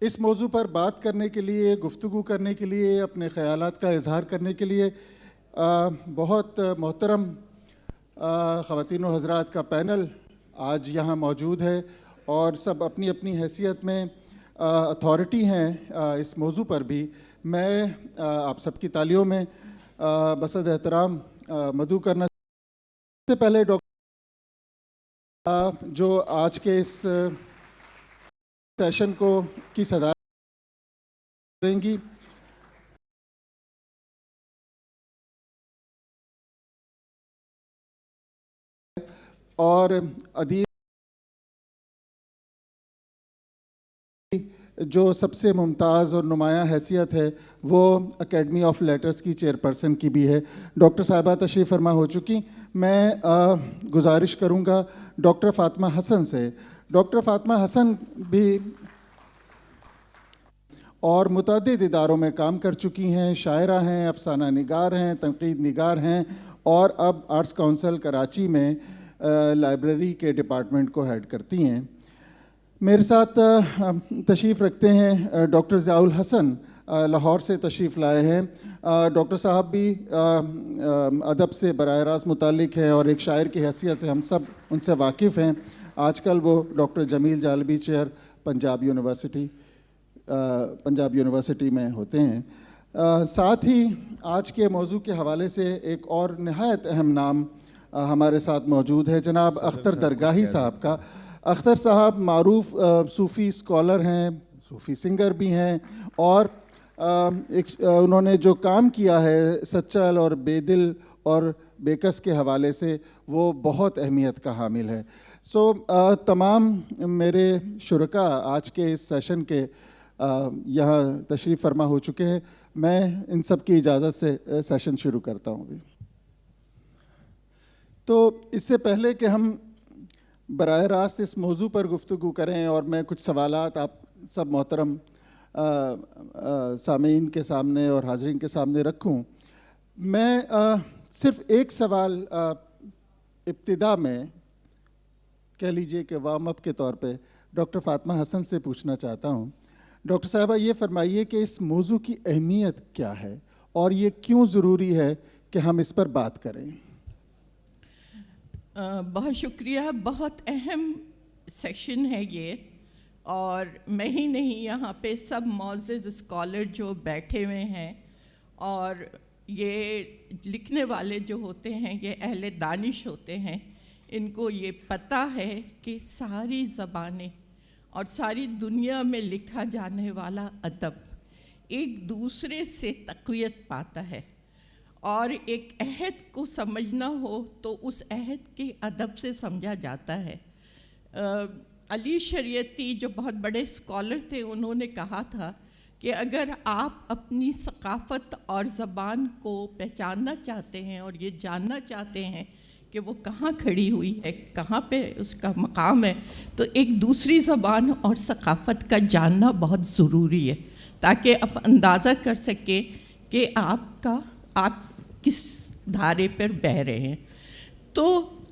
اس موضوع پر بات کرنے کے لیے، گفتگو کرنے کے لیے، اپنے خیالات کا اظہار کرنے کے لیے بہت محترم خواتین و حضرات کا پینل آج یہاں موجود ہے، اور سب اپنی اپنی حیثیت میں اتھارٹی ہیں اس موضوع پر بھی۔ میں آپ سب کی تالیوں میں بصد احترام مدعو کرنا سے پہلے ڈاکٹر جو آج کے اس سیشن کی صدارت کریں گی، اور ادیب جو سب سے ممتاز اور نمایاں حیثیت ہے وہ اکیڈمی آف لیٹرز کی چیئرپرسن کی بھی ہے۔ ڈاکٹر صاحبہ تشریف فرما ہو چکی۔ میں گزارش کروں گا ڈاکٹر فاطمہ حسن سے۔ ڈاکٹر فاطمہ حسن بھی اور متعدد اداروں میں کام کر چکی ہیں، شاعرہ ہیں، افسانہ نگار ہیں، تنقید نگار ہیں، اور اب آرٹس کونسل کراچی میں لائبریری کے ڈپارٹمنٹ کو ہیڈ کرتی ہیں۔ میرے ساتھ تشریف رکھتے ہیں ڈاکٹر ضیاء الحسن، لاہور سے تشریف لائے ہیں۔ ڈاکٹر صاحب بھی ادب سے براہ راست متعلق ہیں، اور ایک شاعر کی حیثیت سے ہم سب ان سے واقف ہیں۔ آج کل وہ ڈاکٹر جمیل جالبی چیئر پنجاب یونیورسٹی میں ہوتے ہیں۔ ساتھ ہی آج کے موضوع کے حوالے سے ایک اور نہایت اہم نام ہمارے ساتھ موجود ہے، جناب اختر درگاہی صاحب کا۔ اختر صاحب معروف صوفی اسکالر ہیں، صوفی سنگر بھی ہیں، اور انہوں نے جو کام کیا ہے سچل اور بے دل اور بے کس کے حوالے سے وہ بہت اہمیت کا حامل ہے۔ تمام میرے شرکاء آج کے اس سیشن کے یہاں تشریف فرما ہو چکے ہیں۔ میں ان سب کی اجازت سے سیشن شروع کرتا ہوں۔ تو اس سے پہلے کہ ہم براہ راست اس موضوع پر گفتگو کریں اور میں کچھ سوالات آپ سب محترم سامعین کے سامنے اور حاضرین کے سامنے رکھوں، میں صرف ایک سوال ابتدا میں کہہ لیجئے کہ وارم اپ کے طور پہ ڈاکٹر فاطمہ حسن سے پوچھنا چاہتا ہوں۔ ڈاکٹر صاحبہ، یہ فرمائیے کہ اس موضوع کی اہمیت کیا ہے اور یہ کیوں ضروری ہے کہ ہم اس پر بات کریں؟ بہت شکریہ۔ بہت اہم سیشن ہے یہ، اور میں ہی نہیں، یہاں پہ سب معزز اسکالر جو بیٹھے ہوئے ہیں، اور یہ لکھنے والے جو ہوتے ہیں یہ اہل دانش ہوتے ہیں، ان کو یہ پتہ ہے کہ ساری زبانیں اور ساری دنیا میں لکھا جانے والا ادب ایک دوسرے سے تقویت پاتا ہے، اور ایک عہد کو سمجھنا ہو تو اس عہد کے ادب سے سمجھا جاتا ہے۔ علی شریعتی جو بہت بڑے اسکالر تھے، انہوں نے کہا تھا کہ اگر آپ اپنی ثقافت اور زبان کو پہچاننا چاہتے ہیں اور یہ جاننا چاہتے ہیں کہ وہ کہاں کھڑی ہوئی ہے، کہاں پہ اس کا مقام ہے، تو ایک دوسری زبان اور ثقافت کا جاننا بہت ضروری ہے، تاکہ آپ اندازہ کر سکیں کہ آپ کس دھارے پر بہہ رہے ہیں۔ تو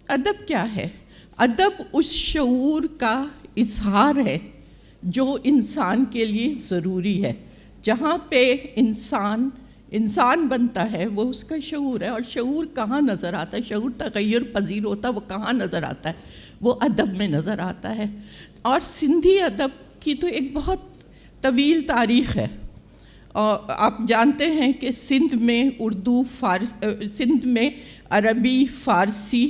ادب کیا ہے؟ ادب اس شعور کا اظہار ہے جو انسان کے لیے ضروری ہے۔ جہاں پہ انسان بنتا ہے وہ اس کا شعور ہے، اور شعور کہاں نظر آتا ہے؟ شعور تغیر پذیر ہوتا ہے، وہ کہاں نظر آتا ہے؟ وہ ادب میں نظر آتا ہے۔ اور سندھی ادب کی تو ایک بہت طویل تاریخ ہے، اور آپ جانتے ہیں کہ سندھ میں عربی، فارسی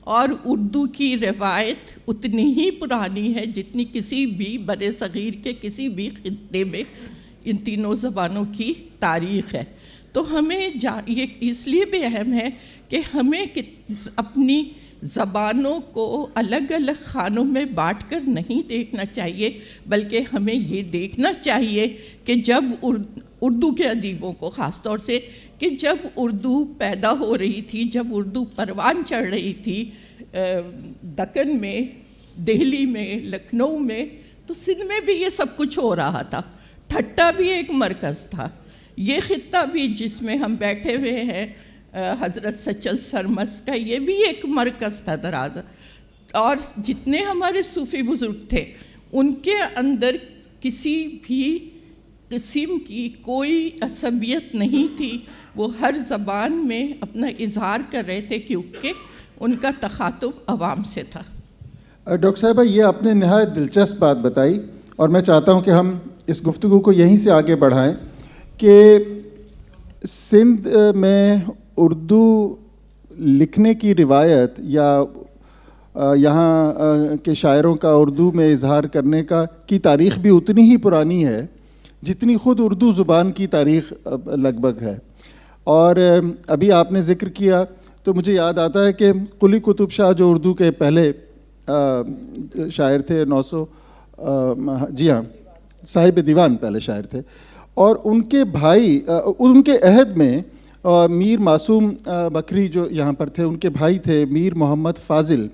اور اردو کی روایت اتنی ہی پرانی ہے جتنی کسی بھی برِ صغیر کے کسی بھی خطے میں ان تینوں زبانوں کی تاریخ ہے۔ تو ہمیں یہ اس لیے بھی اہم ہے کہ ہمیں اپنی زبانوں کو الگ الگ خانوں میں بانٹ کر نہیں دیکھنا چاہیے، بلکہ ہمیں یہ دیکھنا چاہیے کہ جب اردو کے ادیبوں کو خاص طور سے، کہ جب اردو پیدا ہو رہی تھی، جب اردو پروان چڑھ رہی تھی دکن میں، دہلی میں، لکھنؤ میں، تو سندھ میں بھی یہ سب کچھ ہو رہا تھا۔ ٹھٹہ بھی ایک مرکز تھا، یہ خطہ بھی جس میں ہم بیٹھے ہوئے ہیں حضرت سچل سرمس کا، یہ بھی ایک مرکز تھا دراز، اور جتنے ہمارے صوفی بزرگ تھے ان کے اندر کسی بھی قسم کی کوئی عصبیت نہیں تھی. وہ ہر زبان میں اپنا اظہار کر رہے تھے کیونکہ ان کا تخاطب عوام سے تھا. ڈاکٹر صاحبہ یہ آپ نے نہایت دلچسپ بات بتائی اور میں چاہتا ہوں کہ ہم اس گفتگو کو یہیں سے آگے بڑھائیں کہ سندھ میں اردو لکھنے کی روایت یا یہاں کے شاعروں کا اردو میں اظہار کرنے کی تاریخ بھی اتنی ہی پرانی ہے جتنی خود اردو زبان کی تاریخ لگ بھگ ہے. اور ابھی آپ نے ذکر کیا تو مجھے یاد آتا ہے کہ قلی قطب شاہ جو اردو کے پہلے شاعر تھے 900 جی ہاں صاحب دیوان پہلے شاعر تھے, اور ان کے بھائی ان کے عہد میں میر معصوم بکری جو یہاں پر تھے, ان کے بھائی تھے میر محمد فاضل.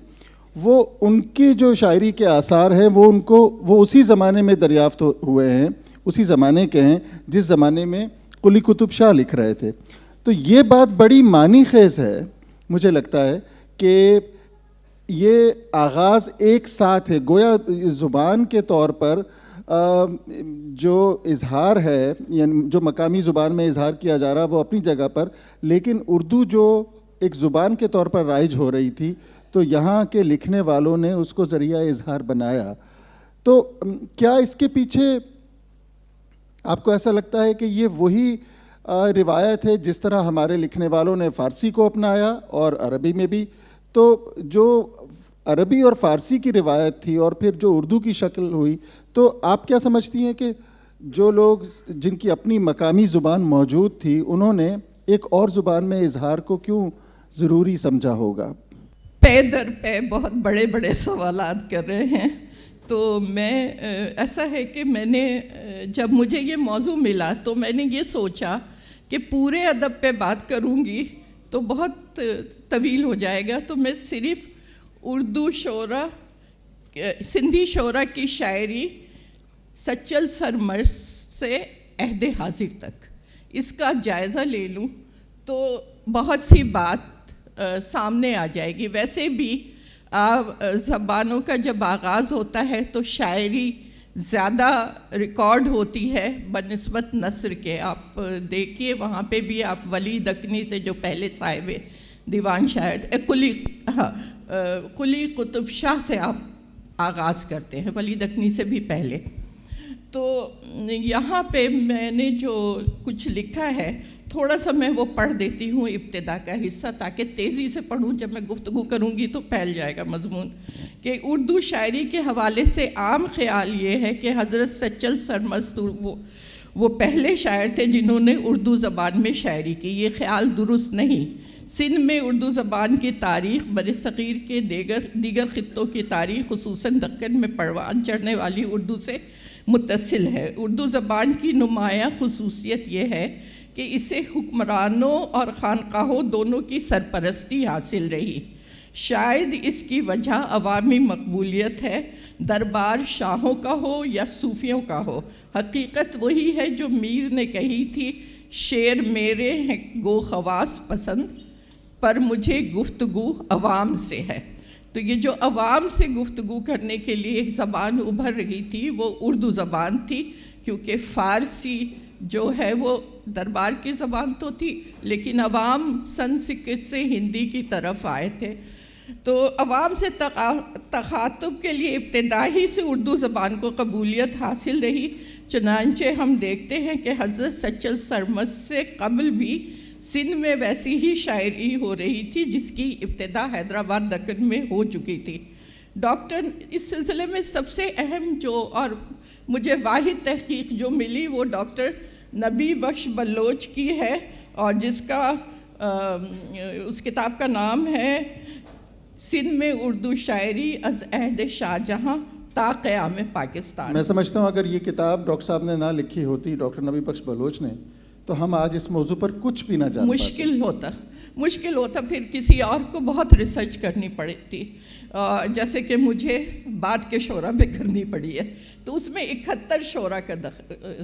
وہ ان کی جو شاعری کے آثار ہیں وہ اسی زمانے میں دریافت ہوئے ہیں, اسی زمانے کے ہیں جس زمانے میں قلی قطب شاہ لکھ رہے تھے. تو یہ بات بڑی معنی خیز ہے, مجھے لگتا ہے کہ یہ آغاز ایک ساتھ ہے, گویا زبان کے طور پر جو اظہار ہے یعنی جو مقامی زبان میں اظہار کیا جا رہا وہ اپنی جگہ پر, لیکن اردو جو ایک زبان کے طور پر رائج ہو رہی تھی تو یہاں کے لکھنے والوں نے اس کو ذریعہ اظہار بنایا. تو کیا اس کے پیچھے آپ کو ایسا لگتا ہے کہ یہ وہی روایت ہے جس طرح ہمارے لکھنے والوں نے فارسی کو اپنایا اور عربی میں بھی, تو جو عربی اور فارسی کی روایت تھی اور پھر جو اردو کی شکل ہوئی, تو آپ کیا سمجھتی ہیں کہ جو لوگ جن کی اپنی مقامی زبان موجود تھی انہوں نے ایک اور زبان میں اظہار کو کیوں ضروری سمجھا ہوگا؟ پے در پے بہت بڑے بڑے سوالات کر رہے ہیں. تو میں ایسا ہے کہ میں نے جب مجھے یہ موضوع ملا تو میں نے یہ سوچا کہ پورے ادب پہ بات کروں گی تو بہت طویل ہو جائے گا, تو میں صرف اردو شعرا سندھی شعرا کی شاعری سچل سرمرس سے عہد حاضر تک اس کا جائزہ لے لوں تو بہت سی بات سامنے آ جائے گی. ویسے بھی زبانوں کا جب آغاز ہوتا ہے تو شاعری زیادہ ریکارڈ ہوتی ہے بنسبت نثر کے. آپ دیکھیے وہاں پہ بھی آپ ولی دکنی سے جو پہلے صاحب دیوان شاعر قلی قطب شاہ سے آپ آغاز کرتے ہیں, ولی دکنی سے بھی پہلے. تو یہاں پہ میں نے جو کچھ لکھا ہے تھوڑا سا میں وہ پڑھ دیتی ہوں ابتدا کا حصہ تاکہ تیزی سے پڑھوں, جب میں گفتگو کروں گی تو پھیل جائے گا مضمون. کہ اردو شاعری کے حوالے سے عام خیال یہ ہے کہ حضرت سچل سرمست وہ پہلے شاعر تھے جنہوں نے اردو زبان میں شاعری کی. یہ خیال درست نہیں. سندھ میں اردو زبان کی تاریخ برصغیر کے دیگر خطوں کی تاریخ خصوصاً دکن میں پروان چڑھنے والی اردو سے متصل ہے. اردو زبان کی نمایاں خصوصیت یہ ہے کہ اسے حکمرانوں اور خانقاہوں دونوں کی سرپرستی حاصل رہی. شاید اس کی وجہ عوامی مقبولیت ہے, دربار شاہوں کا ہو یا صوفیوں کا ہو. حقیقت وہی ہے جو میر نے کہی تھی, شعر میرے ہیں گو خواص پسند پر مجھے گفتگو عوام سے ہے. تو یہ جو عوام سے گفتگو کرنے کے لیے ایک زبان ابھر رہی تھی وہ اردو زبان تھی, کیونکہ فارسی جو ہے وہ دربار کی زبان تو تھی لیکن عوام سنسکرت سے ہندی کی طرف آئے تھے. تو عوام سے تخاطب کے لیے ابتدائی سے اردو زبان کو قبولیت حاصل رہی. چنانچہ ہم دیکھتے ہیں کہ حضرت سچل سرمس سے قبل بھی سندھ میں ویسی ہی شاعری ہو رہی تھی جس کی ابتدا حیدرآباد دکن میں ہو چکی تھی. ڈاکٹر اس سلسلے میں سب سے اہم جو اور مجھے واحد تحقیق جو ملی وہ ڈاکٹر نبی بخش بلوچ کی ہے, اور جس کا اس کتاب کا نام ہے سندھ میں اردو شاعری از عہد شاہ جہاں تا قیام پاکستان. میں سمجھتا ہوں اگر یہ کتاب ڈاکٹر صاحب نے نہ لکھی ہوتی, ڈاکٹر نبی بخش بلوچ نے, تو ہم آج اس موضوع پر کچھ بھی نہ جان پاتے. مشکل ہوتا پھر کسی اور کو بہت ریسرچ کرنی پڑتی, جیسے کہ مجھے بعد کے شعرا پہ کرنی پڑی ہے. تو اس میں 71 شعرا کا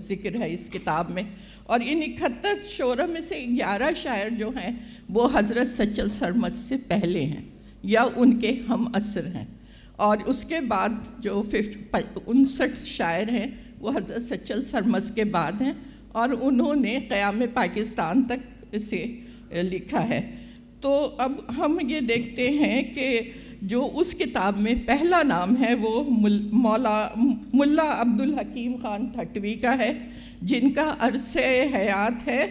ذکر ہے اس کتاب میں, اور ان 71 شعرا میں سے 11 شاعر جو ہیں وہ حضرت سچل سرمس سے پہلے ہیں یا ان کے ہم عصر ہیں, اور اس کے بعد جو 59 شاعر ہیں وہ حضرت سچل سرمس کے بعد ہیں، اور انہوں نے قیام پاکستان تک اسے لکھا ہے۔ تو اب ہم یہ دیکھتے ہیں کہ جو اس کتاب میں پہلا نام ہے وہ ملا عبدالحکیم خان ٹھٹوی کا ہے، جن کا عرصہ حیات ہے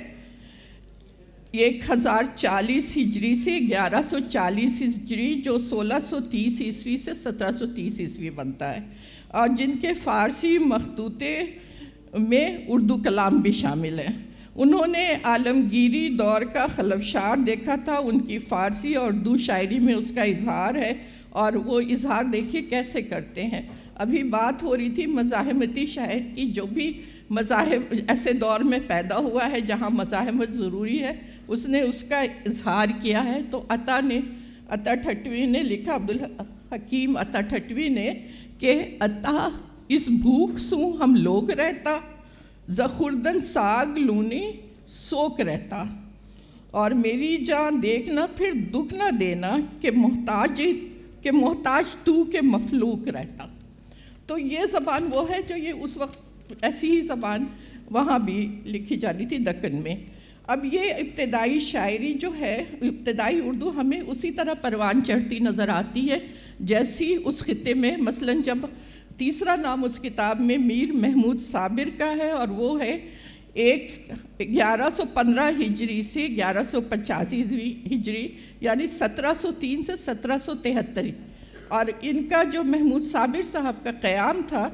1040 ہجری سے 1140 ہجری، جو 1630 عیسوی سے 1730 عیسوی بنتا ہے، اور جن کے فارسی مخطوطے میں اردو کلام بھی شامل ہیں۔ انہوں نے عالمگیری دور کا خلفشار دیکھا تھا، ان کی فارسی اور اردو شاعری میں اس کا اظہار ہے، اور وہ اظہار دیکھیے کیسے کرتے ہیں۔ ابھی بات ہو رہی تھی مزاحمتی شاعر کی، جو بھی مذاہب ایسے دور میں پیدا ہوا ہے جہاں مزاحمت ضروری ہے، اس نے اس کا اظہار کیا ہے۔ تو عطا ٹھٹوی نے لکھا، عبدالحکیم عطا ٹھٹوی نے، کہ عطا اس بھوک سوں ہم لوگ رہتا، زخوردن ساگ لونی سوک رہتا، اور میری جان دیکھنا پھر دکھ نہ دینا کہ محتاج تو کہ مفلوک رہتا۔ تو یہ زبان وہ ہے جو یہ اس وقت ایسی ہی زبان وہاں بھی لکھی جا رہی تھی دکن میں۔ اب یہ ابتدائی شاعری جو ہے، ابتدائی اردو ہمیں اسی طرح پروان چڑھتی نظر آتی ہے جیسی اس خطے میں، مثلاً جب تیسرا نام اس کتاب میں میر محمود صابر کا ہے، اور وہ ہے 1115 ہجری سے 1185 ہجری، یعنی 1703 سے 1773، اور ان کا جو محمود صابر صاحب کا قیام تھا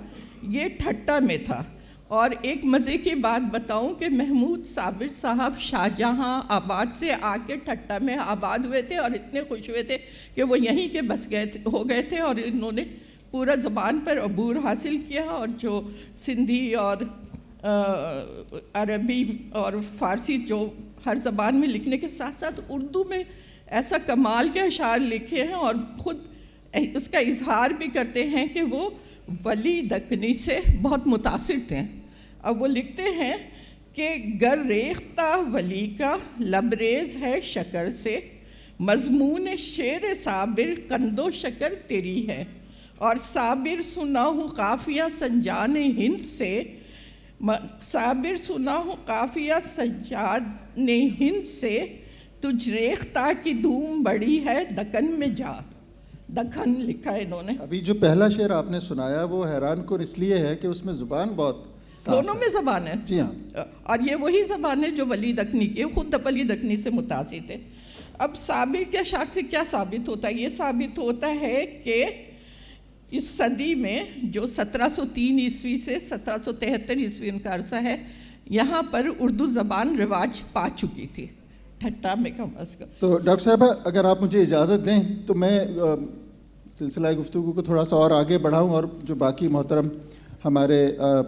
یہ ٹھٹا میں تھا۔ اور ایک مزے کی بات بتاؤں کہ محمود صابر صاحب شاہجہاں آباد سے آ کے ٹھٹا میں آباد ہوئے تھے، اور اتنے خوش ہوئے تھے کہ وہ یہیں کے بس ہو گئے تھے، اور انہوں نے پورا زبان پر عبور حاصل کیا، اور جو سندھی اور عربی اور فارسی جو ہر زبان میں لکھنے کے ساتھ ساتھ اردو میں ایسا کمال کے اشعار لکھے ہیں، اور خود اس کا اظہار بھی کرتے ہیں کہ وہ ولی دکنی سے بہت متاثر تھے۔ اب وہ لکھتے ہیں کہ گر ریختہ ولی کا لبریز ہے شکر سے، مضمون شعر صابر قند و شکر تیری ہے، اور صابر سنا ہوں قافیہ سنجان ہند سے، صابر سنا ہوں قافیہ سنجان ہند سے، تجھ ریختہ کی دھوم بڑی ہے دکن میں جا۔ دکن لکھا ہے انہوں نے۔ ابھی جو پہلا شعر آپ نے سنایا وہ حیران کن اس لیے ہے کہ اس میں زبان بہت صاف دونوں میں زبان ہے، جی ہاں، اور یہ وہی زبان ہے جو ولی دکنی کی، خود ولی دکنی سے متاثر تھے۔ اب صابر کے اشعار سے کیا ثابت ہوتا ہے؟ یہ ثابت ہوتا ہے کہ اس صدی میں جو 1703 عیسوی سے 1773 عیسوی ان کا عرصہ ہے، یہاں پر اردو زبان رواج پا چکی تھی، ٹھٹا میں کم از کم۔ تو ڈاکٹر صاحبہ اگر آپ مجھے اجازت دیں تو میں سلسلہ گفتگو کو تھوڑا سا اور آگے بڑھاؤں، اور جو باقی محترم ہمارے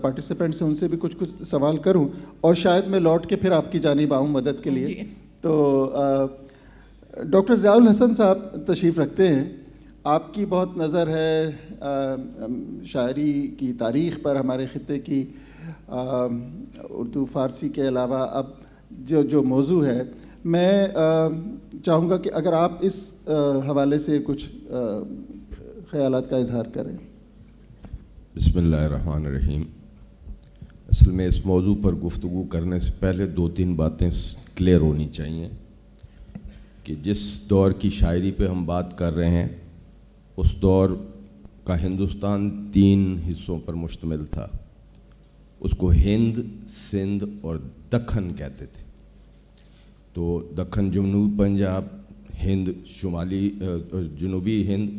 پارٹیسپینٹس ہیں ان سے بھی کچھ سوال کروں، اور شاید میں لوٹ کے پھر آپ کی جانب آؤں مدد کے لیے۔ تو ڈاکٹر ضیاء الحسن صاحب تشریف رکھتے ہیں، آپ کی بہت نظر ہے شاعری کی تاریخ پر، ہمارے خطے کی، اردو فارسی کے علاوہ اب جو موضوع ہے، میں چاہوں گا کہ اگر آپ اس حوالے سے کچھ خیالات کا اظہار کریں۔ بسم اللہ الرحمن الرحیم۔ اصل میں اس موضوع پر گفتگو کرنے سے پہلے 2-3 باتیں کلیئر ہونی چاہیے کہ جس دور کی شاعری پہ ہم بات کر رہے ہیں اس دور کا ہندوستان 3 حصوں پر مشتمل تھا۔ اس کو ہند، سندھ اور دکن کہتے تھے۔ تو دکن جنوبی پنجاب، ہند شمالی جنوبی ہند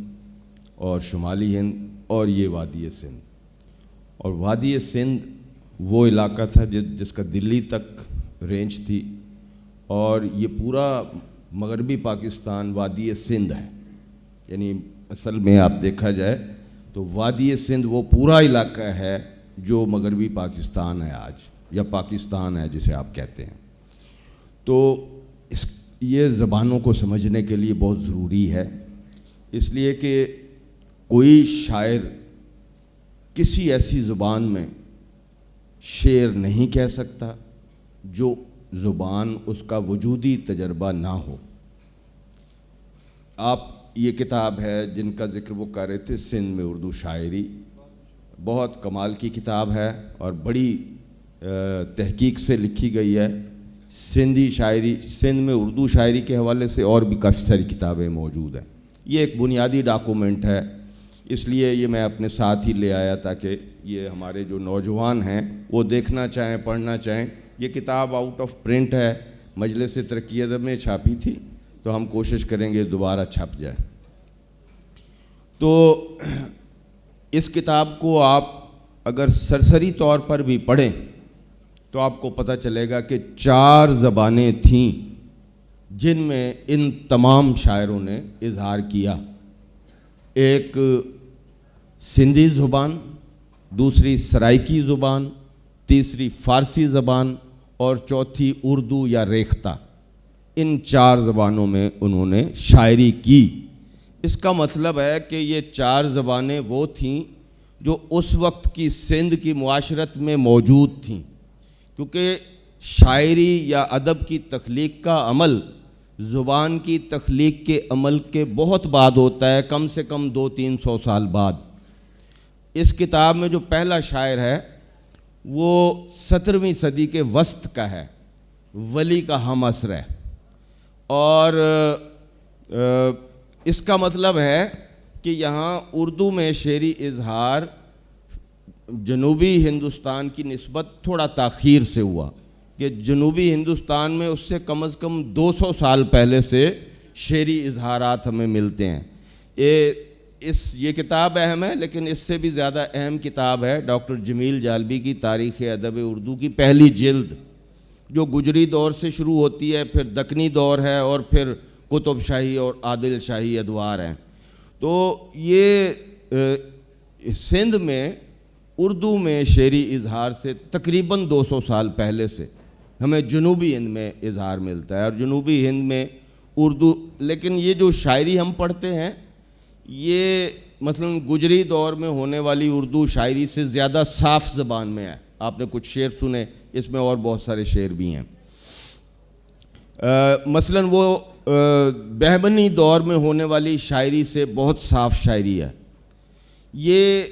اور شمالی ہند، اور یہ وادی سندھ۔ اور وادی سندھ وہ علاقہ تھا جس کا دلی تک رینج تھی، اور یہ پورا مغربی پاکستان وادی سندھ ہے۔ یعنی اصل میں آپ دیکھا جائے تو وادی سندھ وہ پورا علاقہ ہے جو مغربی پاکستان ہے آج، یا پاکستان ہے جسے آپ کہتے ہیں۔ تو یہ زبانوں کو سمجھنے کے لیے بہت ضروری ہے، اس لیے کہ کوئی شاعر کسی ایسی زبان میں شعر نہیں کہہ سکتا جو زبان اس کا وجودی تجربہ نہ ہو۔ آپ یہ کتاب ہے جن کا ذکر وہ کر رہے تھے، سندھ میں اردو شاعری، بہت کمال کی کتاب ہے اور بڑی تحقیق سے لکھی گئی ہے. سندھی شاعری، سندھ میں اردو شاعری کے حوالے سے اور بھی کافی ساری کتابیں موجود ہیں. یہ ایک بنیادی ڈاکومنٹ ہے، اس لیے یہ میں اپنے ساتھ ہی لے آیا تاکہ یہ ہمارے جو نوجوان ہیں وہ دیکھنا چاہیں، پڑھنا چاہیں. یہ کتاب آؤٹ آف پرنٹ ہے، مجلس ترقی ادب میں چھاپی تھی، تو ہم کوشش کریں گے دوبارہ چھپ جائے. تو اس کتاب کو آپ اگر سرسری طور پر بھی پڑھیں تو آپ کو پتہ چلے گا کہ 4 زبانیں تھیں جن میں ان تمام شاعروں نے اظہار کیا. ایک سندھی زبان، دوسری سرائکی زبان، تیسری فارسی زبان اور چوتھی اردو یا ریختہ. ان 4 زبانوں میں انہوں نے شاعری کی. اس کا مطلب ہے کہ یہ 4 زبانیں وہ تھیں جو اس وقت کی سندھ کی معاشرت میں موجود تھیں، کیونکہ شاعری یا ادب کی تخلیق کا عمل زبان کی تخلیق کے عمل کے بہت بعد ہوتا ہے، کم سے کم 200-300 سال بعد. اس کتاب میں جو پہلا شاعر ہے وہ 17ویں صدی کے وسط کا ہے، ولی کا ہم عصر ہے. اور اس کا مطلب ہے کہ یہاں اردو میں شعری اظہار جنوبی ہندوستان کی نسبت تھوڑا تاخیر سے ہوا، کہ جنوبی ہندوستان میں اس سے کم از کم 200 سال پہلے سے شعری اظہارات ہمیں ملتے ہیں. یہ کتاب اہم ہے، لیکن اس سے بھی زیادہ اہم کتاب ہے ڈاکٹر جمیل جالبی کی تاریخ ادب اردو کی پہلی جلد، جو گجری دور سے شروع ہوتی ہے، پھر دکنی دور ہے اور پھر قطب شاہی اور عادل شاہی ادوار ہیں. تو یہ سندھ میں اردو میں شعری اظہار سے تقریباً 200 سال پہلے سے ہمیں جنوبی ہند میں اظہار ملتا ہے، اور جنوبی ہند میں اردو. لیکن یہ جو شاعری ہم پڑھتے ہیں یہ مثلاً گجری دور میں ہونے والی اردو شاعری سے زیادہ صاف زبان میں ہے. آپ نے کچھ شعر سنے، اس میں اور بہت سارے شعر بھی ہیں. مثلاً وہ بہمنی دور میں ہونے والی شاعری سے بہت صاف شاعری ہے. یہ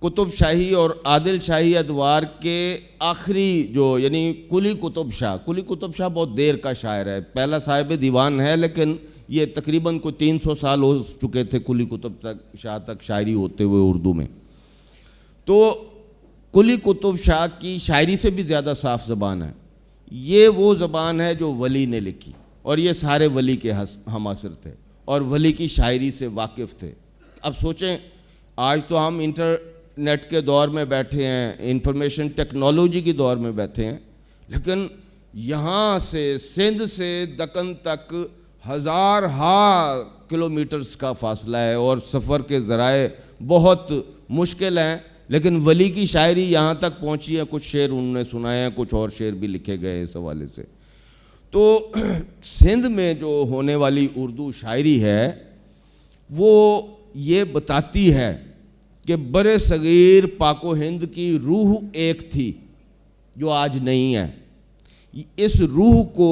قطب شاہی اور عادل شاہی ادوار کے آخری جو یعنی قلی قطب شاہ بہت دیر کا شاعر ہے، پہلا صاحب دیوان ہے، لیکن یہ تقریباً کوئی 300 سال ہو چکے تھے قلی قطب شاہ تک شاعری ہوتے ہوئے اردو میں. تو قلی قطب شاہ کی شاعری سے بھی زیادہ صاف زبان ہے. یہ وہ زبان ہے جو ولی نے لکھی، اور یہ سارے ولی کے ہم عصر تھے اور ولی کی شاعری سے واقف تھے. اب سوچیں، آج تو ہم انٹرنیٹ کے دور میں بیٹھے ہیں، انفارمیشن ٹیکنالوجی کے دور میں بیٹھے ہیں، لیکن یہاں سے سندھ سے دکن تک 1000 کلومیٹرز کا فاصلہ ہے اور سفر کے ذرائع بہت مشکل ہیں. لیکن ولی کی شاعری یہاں تک پہنچی ہے، کچھ شعر انہوں نے سنائے ہیں، کچھ اور شعر بھی لکھے گئے اس حوالے سے. تو سندھ میں جو ہونے والی اردو شاعری ہے وہ یہ بتاتی ہے کہ بر صغیر پاک و ہند کی روح ایک تھی جو آج نہیں ہے. اس روح کو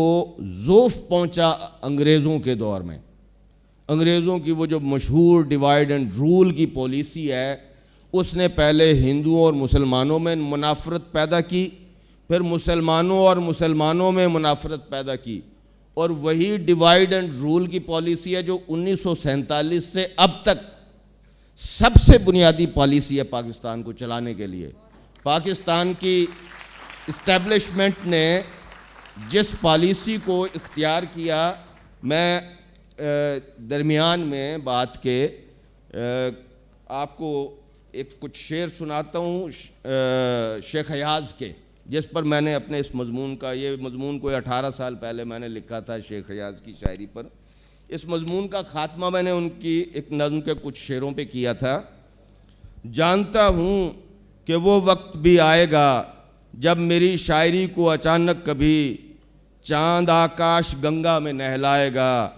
ذوف پہنچا انگریزوں کے دور میں. انگریزوں کی وہ جو مشہور ڈیوائیڈ اینڈ رول کی پالیسی ہے، اس نے پہلے ہندوؤں اور مسلمانوں میں منافرت پیدا کی، پھر مسلمانوں اور مسلمانوں میں منافرت پیدا کی، اور وہی ڈیوائیڈ اینڈ رول کی پالیسی ہے جو 1947 سے اب تک سب سے بنیادی پالیسی ہے پاکستان کو چلانے کے لیے. پاکستان کی اسٹیبلشمنٹ نے جس پالیسی کو اختیار کیا، میں درمیان میں بات کے آپ کو کچھ شعر سناتا ہوں شیخ حیاض کے، جس پر میں نے اپنے اس مضمون کا، یہ مضمون کوئی 18 سال پہلے میں نے لکھا تھا شیخ حیاض کی شاعری پر. اس مضمون کا خاتمہ میں نے ان کی ایک نظم کے کچھ شعروں پہ کیا تھا. جانتا ہوں کہ وہ وقت بھی آئے گا جب میری شاعری کو اچانک کبھی چاند آکاش گنگا میں نہلائے گا،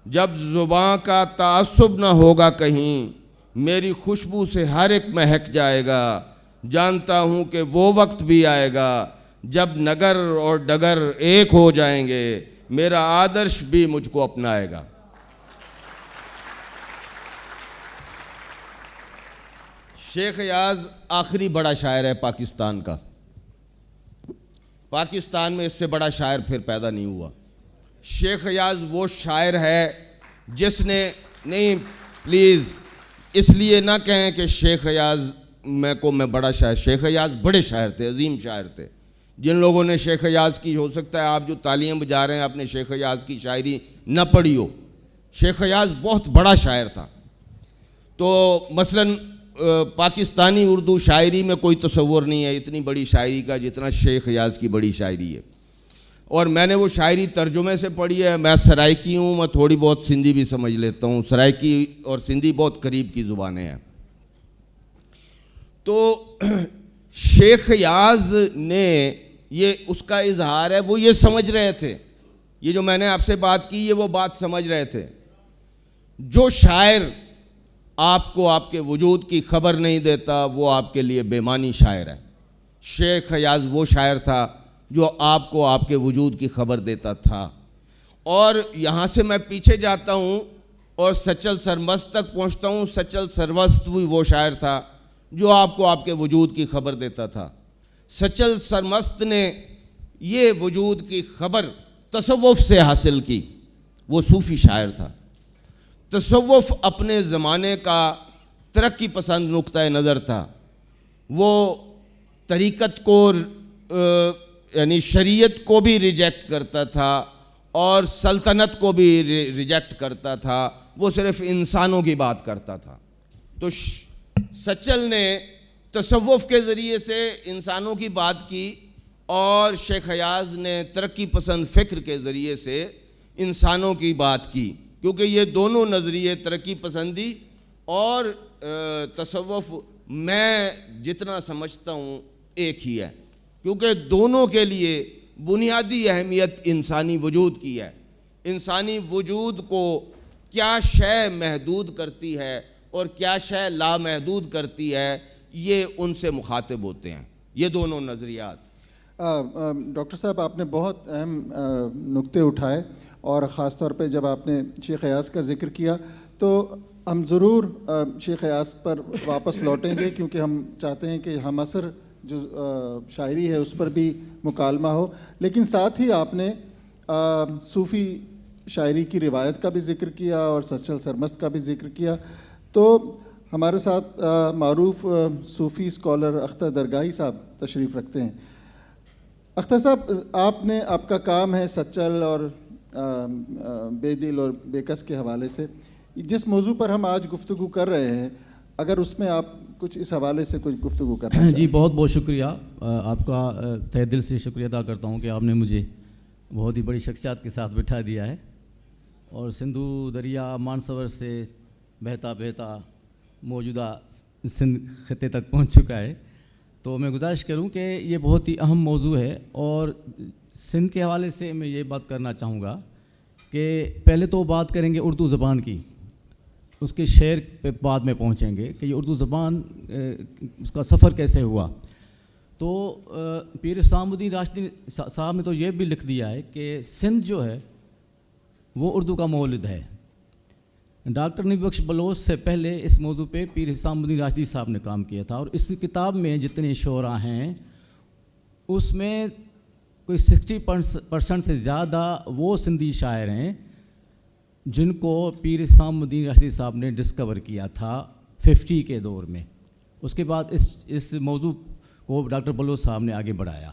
جب زباں کا تعصب نہ ہوگا کہیں، میری خوشبو سے ہر ایک مہک جائے گا. جانتا ہوں کہ وہ وقت بھی آئے گا جب نگر اور ڈگر ایک ہو جائیں گے، میرا آدرش بھی مجھ کو اپنائے گا. شیخ ایاز آخری بڑا شاعر ہے پاکستان کا. پاکستان میں اس سے بڑا شاعر پھر پیدا نہیں ہوا. شیخ ایاز وہ شاعر ہے جس نے, نہیں پلیز اس لیے نہ کہیں کہ شیخ ایاز میں بڑا شاعر, شیخ ایاز بڑے شاعر تھے, عظیم شاعر تھے. جن لوگوں نے شیخ ایاز کی, ہو سکتا ہے آپ جو تالیاں بجا رہے ہیں آپ نے شیخ ایاز کی شاعری نہ پڑھی ہو, شیخ ایاز بہت بڑا شاعر تھا. تو مثلاً پاکستانی اردو شاعری میں کوئی تصور نہیں ہے اتنی بڑی شاعری کا جتنا شیخ ایاز کی بڑی شاعری ہے. اور میں نے وہ شاعری ترجمے سے پڑھی ہے. میں سرائکی ہوں, میں تھوڑی بہت سندھی بھی سمجھ لیتا ہوں. سرائکی اور سندھی بہت قریب کی زبانیں ہیں. تو شیخ ایاز نے یہ اس کا اظہار ہے, وہ یہ سمجھ رہے تھے, یہ جو میں نے آپ سے بات کی یہ وہ بات سمجھ رہے تھے. جو شاعر آپ کو آپ کے وجود کی خبر نہیں دیتا وہ آپ کے لیے بے معنی شاعر ہے. شیخ ایاز وہ شاعر تھا جو آپ کو آپ کے وجود کی خبر دیتا تھا. اور یہاں سے میں پیچھے جاتا ہوں اور سچل سرمست تک پہنچتا ہوں. سچل سرمست بھی وہ شاعر تھا جو آپ کو آپ کے وجود کی خبر دیتا تھا. سچل سرمست نے یہ وجود کی خبر تصوف سے حاصل کی. وہ صوفی شاعر تھا. تصوف اپنے زمانے کا ترقی پسند نقطۂ نظر تھا. وہ طریقت کو یعنی شریعت کو بھی ریجیکٹ کرتا تھا اور سلطنت کو بھی ریجیکٹ کرتا تھا. وہ صرف انسانوں کی بات کرتا تھا. تو سچل نے تصوف کے ذریعے سے انسانوں کی بات کی اور شیخ ایاز نے ترقی پسند فکر کے ذریعے سے انسانوں کی بات کی. کیونکہ یہ دونوں نظریے ترقی پسندی اور تصوف میں جتنا سمجھتا ہوں ایک ہی ہے. کیونکہ دونوں کے لیے بنیادی اہمیت انسانی وجود کی ہے. انسانی وجود کو کیا شے محدود کرتی ہے اور کیا شے لامحدود کرتی ہے, یہ ان سے مخاطب ہوتے ہیں یہ دونوں نظریات. ڈاکٹر صاحب آپ نے بہت اہم نکتے اٹھائے اور خاص طور پہ جب آپ نے شیخ ایاز کا ذکر کیا تو ہم ضرور شیخ ایاز پر واپس لوٹیں گے کیونکہ ہم چاہتے ہیں کہ ہم عصر جو شاعری ہے اس پر بھی مکالمہ ہو. لیکن ساتھ ہی آپ نے صوفی شاعری کی روایت کا بھی ذکر کیا اور سچل سرمست کا بھی ذکر کیا. تو ہمارے ساتھ معروف صوفی اسکالر اختر درگاہی صاحب تشریف رکھتے ہیں. اختر صاحب آپ کا کام ہے سچل اور بے دل اور بے کس کے حوالے سے. جس موضوع پر ہم آج گفتگو کر رہے ہیں اگر اس میں آپ کچھ اس حوالے سے کچھ گفتگو کرنا چاہیں. جی بہت بہت شکریہ آپ کا, تہ دل سے شکریہ ادا کرتا ہوں کہ آپ نے مجھے بہت ہی بڑی شخصیات کے ساتھ بٹھا دیا ہے اور سندھو دریا مانسور سے بہتا بہتا موجودہ سندھ خطے تک پہنچ چکا ہے. تو میں گزارش کروں کہ یہ بہت ہی اہم موضوع ہے اور سندھ کے حوالے سے میں یہ بات کرنا چاہوں گا کہ پہلے تو بات کریں گے اردو زبان کی, اس کے شعر پہ بعد میں پہنچیں گے کہ یہ اردو زبان اس کا سفر کیسے ہوا. تو پیر اسلام الدین راشدی صاحب نے تو یہ بھی لکھ دیا ہے کہ سندھ جو ہے وہ اردو کا مولد ہے. ڈاکٹر نبی بخش بلوچ سے پہلے اس موضوع پہ پیر اسلام الدین راشدی صاحب نے کام کیا تھا اور اس کتاب میں جتنے شعراء ہیں اس میں کوئی 60% سے زیادہ وہ سندھی شاعر ہیں جن کو پیر اسلام الدین راشدی صاحب نے ڈسکور کیا تھا 50 کے دور میں. اس کے بعد اس موضوع کو ڈاکٹر بلوچ صاحب نے آگے بڑھایا.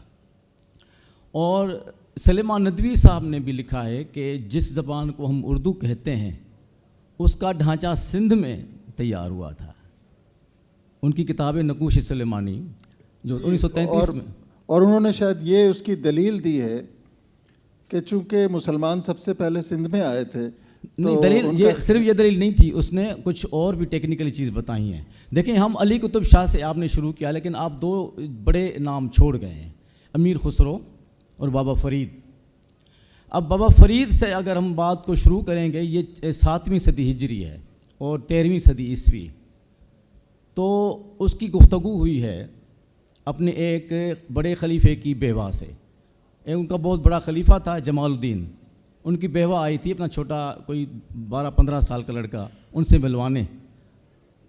اور سلیمان ندوی صاحب نے بھی لکھا ہے کہ جس زبان کو ہم اردو کہتے ہیں اس کا ڈھانچہ سندھ میں تیار ہوا تھا. ان کی کتاب نقوش سلیمانی جو 1933 میں, اور انہوں نے شاید یہ اس کی دلیل دی ہے کہ چونکہ مسلمان سب سے پہلے سندھ میں آئے تھے. نہیں دلیل یہ صرف یہ دلیل نہیں تھی, اس نے کچھ اور بھی ٹیکنیکل چیز بتائی ہیں. دیکھیں ہم علی قطب شاہ سے آپ نے شروع کیا لیکن آپ دو بڑے نام چھوڑ گئے ہیں, امیر خسرو اور بابا فرید. اب بابا فرید سے اگر ہم بات کو شروع کریں گے یہ 7ویں صدی ہجری ہے اور 13ویں صدی عیسوی. تو اس کی گفتگو ہوئی ہے اپنے ایک بڑے خلیفے کی بیوہ سے. ان کا بہت بڑا خلیفہ تھا جمال الدین, ان کی بیوہ آئی تھی اپنا چھوٹا کوئی 12-15 سال کا لڑکا ان سے ملوانے.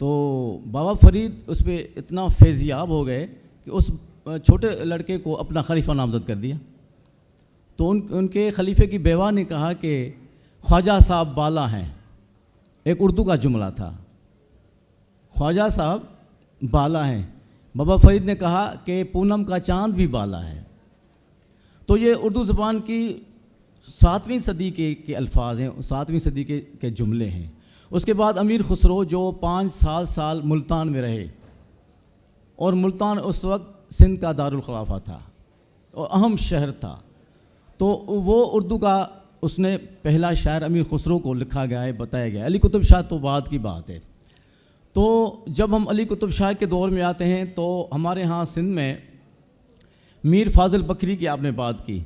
تو بابا فرید اس پہ اتنا فیضیاب ہو گئے کہ اس چھوٹے لڑکے کو اپنا خلیفہ نامزد کر دیا. تو ان کے خلیفے کی بیوہ نے کہا کہ خواجہ صاحب بالا ہیں. ایک اردو کا جملہ تھا, خواجہ صاحب بالا ہیں. بابا فرید نے کہا کہ پونم کا چاند بھی بالا ہے. تو یہ اردو زبان کی 7ویں صدی کے الفاظ ہیں, 7ویں صدی کے جملے ہیں. اس کے بعد امیر خسرو جو 5 سال ملتان میں رہے, اور ملتان اس وقت سندھ کا دارالخلافہ تھا اور اہم شہر تھا. تو وہ اردو کا اس نے پہلا شاعر امیر خسرو کو لکھا گیا ہے, بتایا گیا. علی قطب شاہ تو بعد کی بات ہے. تو جب ہم علی قطب شاہ کے دور میں آتے ہیں تو ہمارے ہاں سندھ میں میر فاضل بکری کی آپ نے بات کی,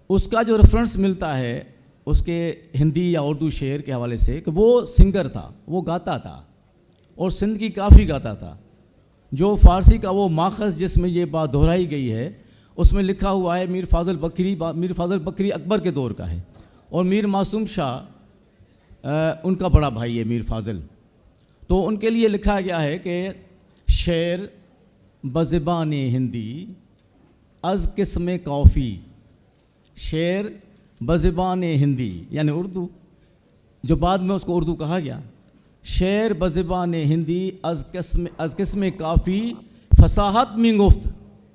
اس کا جو ریفرنس ملتا ہے اس کے ہندی یا اردو شعر کے حوالے سے کہ وہ سنگر تھا, وہ گاتا تھا اور سندھ کی کافی گاتا تھا. جو فارسی کا وہ ماخذ جس میں یہ بات دہرائی گئی ہے اس میں لکھا ہوا ہے میر فاضل بکری اکبر کے دور کا ہے, اور میر معصوم شاہ ان کا بڑا بھائی ہے میر فاضل. تو ان کے لیے لکھا گیا ہے کہ شعر بزبان ہندی از قسم کافی, شعر بزبان ہندی یعنی اردو, جو بعد میں اس کو اردو کہا گیا. شعر بزبان ہندی از قسم کافی فصاحت میں گفت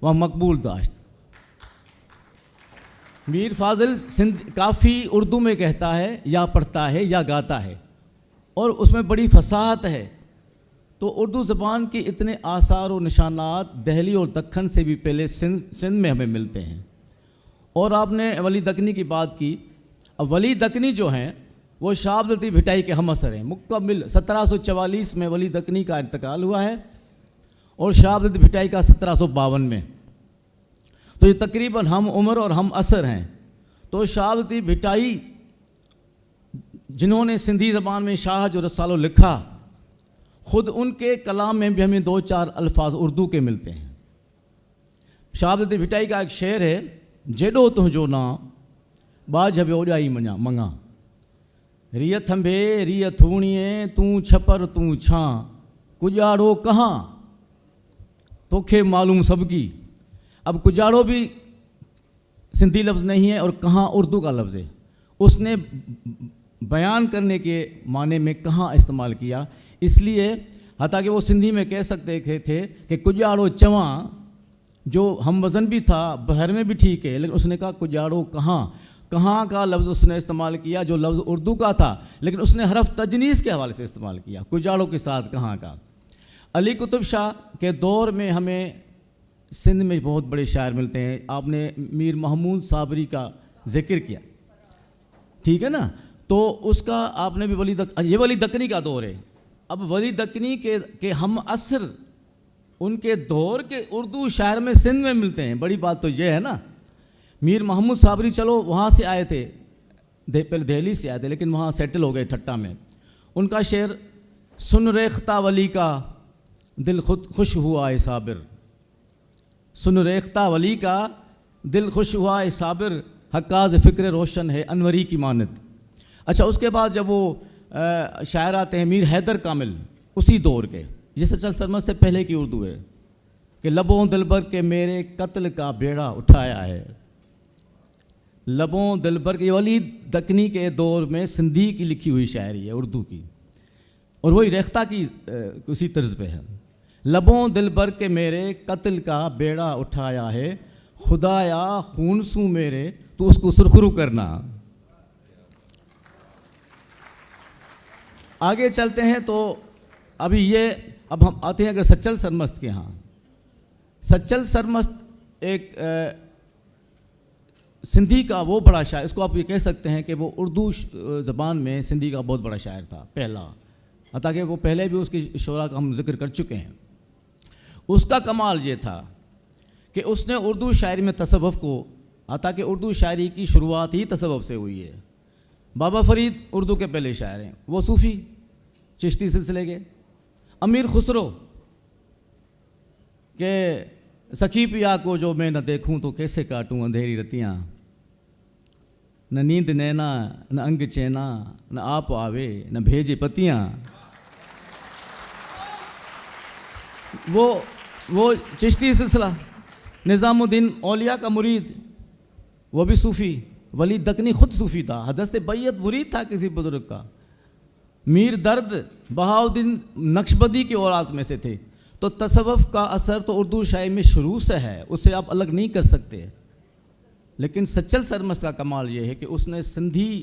و مقبول داشت. میر فاضل کافی اردو میں کہتا ہے یا پڑھتا ہے یا گاتا ہے, اور اس میں بڑی فصاحت ہے. تو اردو زبان کے اتنے آثار و نشانات دہلی اور دکن سے بھی پہلے سندھ میں ہمیں ملتے ہیں. اور آپ نے ولی دکنی کی بات کی. اب ولی دکنی جو ہیں وہ شاہ عبد اللطیف بھٹائی کے ہم عصر ہیں. مکمل 1744 میں ولی دکنی کا انتقال ہوا ہے اور شاہ عبد اللطیف بھٹائی کا 1752 میں. تو یہ تقریباً ہم عمر اور ہم عصر ہیں. تو شاہ عبد اللطیف بھٹائی جنہوں نے سندھی زبان میں شاہ جو رسالہ لکھا, خود ان کے کلام میں بھی ہمیں 2-4 الفاظ اردو کے ملتے ہیں. شاہ عبد اللطیف بھٹائی کا ایک شعر ہے, جیڈو تجھو نا باج ہبے اوڈائی منگا, ریت ہمبے ریت ہونیے توں چھپر توں چھاں, کجاڑو کہاں توکھے معلوم سب کی. اب کجاڑو بھی سندھی لفظ نہیں ہے اور کہاں اردو کا لفظ ہے. اس نے بیان کرنے کے معنی میں کہاں استعمال کیا, اس لیے حتیٰ کہ وہ سندھی میں کہہ سکتے تھے کہ کجاڑو چواں, جو ہم وزن بھی تھا بہر میں بھی ٹھیک ہے, لیکن اس نے کہا کجاڑو کہاں کا لفظ اس نے استعمال کیا جو لفظ اردو کا تھا, لیکن اس نے حرف تجنیس کے حوالے سے استعمال کیا, کجاڑو کے ساتھ کہاں کا. علی قطب شاہ کے دور میں ہمیں سندھ میں بہت بڑے شاعر ملتے ہیں. آپ نے میر محمود صابری کا ذکر کیا, ٹھیک ہے نا. تو اس کا آپ نے بھی یہ ولی دکنی کا دور ہے. اب ولی دکنی کے ہم عصر ان کے دور کے اردو شاعر میں سندھ میں ملتے ہیں. بڑی بات تو یہ ہے نا. میر محمود صابری چلو وہاں سے آئے تھے, پہلے دہلی سے آئے تھے لیکن وہاں سیٹل ہو گئے ٹھٹا میں. ان کا شعر سن ریختہ ولی کا دل خود خوش ہوا اے صابر, سن ریختہ ولی کا دل خوش ہوا اے صابر, حقاز فکر روشن ہے انوری کی مانت. اچھا, اس کے بعد جب وہ شاعر آتے ہیں میر حیدر کامل اسی دور کے, یہ سچل سرمد سے پہلے کی اردو ہے کہ لبوں دلبر کے میرے قتل کا بیڑا اٹھایا ہے. لبوں دلبر کے, ولی دکنی کے دور میں سندھی کی لکھی ہوئی شاعری ہے اردو کی, اور وہی ریختہ کی اسی طرز پہ ہے. لبوں دلبر کے میرے قتل کا بیڑا اٹھایا ہے, خدایا خون سو میرے تو اس کو سرخرو کرنا. آگے چلتے ہیں تو اب ہم آتے ہیں اگر سچل سرمست کے ہاں. سچل سرمست ایک سندھی کا وہ بڑا شاعر, اس کو آپ یہ کہہ سکتے ہیں کہ وہ اردو زبان میں سندھی کا بہت بڑا شاعر تھا پہلا, حتیٰ کہ وہ پہلے بھی اس کی شعرا کا ہم ذکر کر چکے ہیں. اس کا کمال یہ تھا کہ اس نے اردو شاعری میں تصوف کو, حتیٰ کہ اردو شاعری کی شروعات ہی تصوف سے ہوئی ہے. بابا فرید اردو کے پہلے شاعر ہیں, وہ صوفی چشتی سلسلے کے. امیر خسرو کہ سخی پیا کو جو میں نہ دیکھوں تو کیسے کاٹوں اندھیری رتیاں, نہ نیند نینا نہ انگ چینا نہ آپ آوے نہ بھیجے پتیاں. وہ چشتی سلسلہ، نظام الدین اولیاء کا مرید، وہ بھی صوفی، ولی دکنی خود صوفی تھا، حضرت بیعت مرید تھا کسی بزرگ کا، میر درد بہاؤالدین نقشبندی کی اولاد میں سے تھے۔ تو تصوف کا اثر تو اردو شاعری میں شروع سے ہے، اسے آپ الگ نہیں کر سکتے، لیکن سچل سرمست کا کمال یہ ہے کہ اس نے سندھی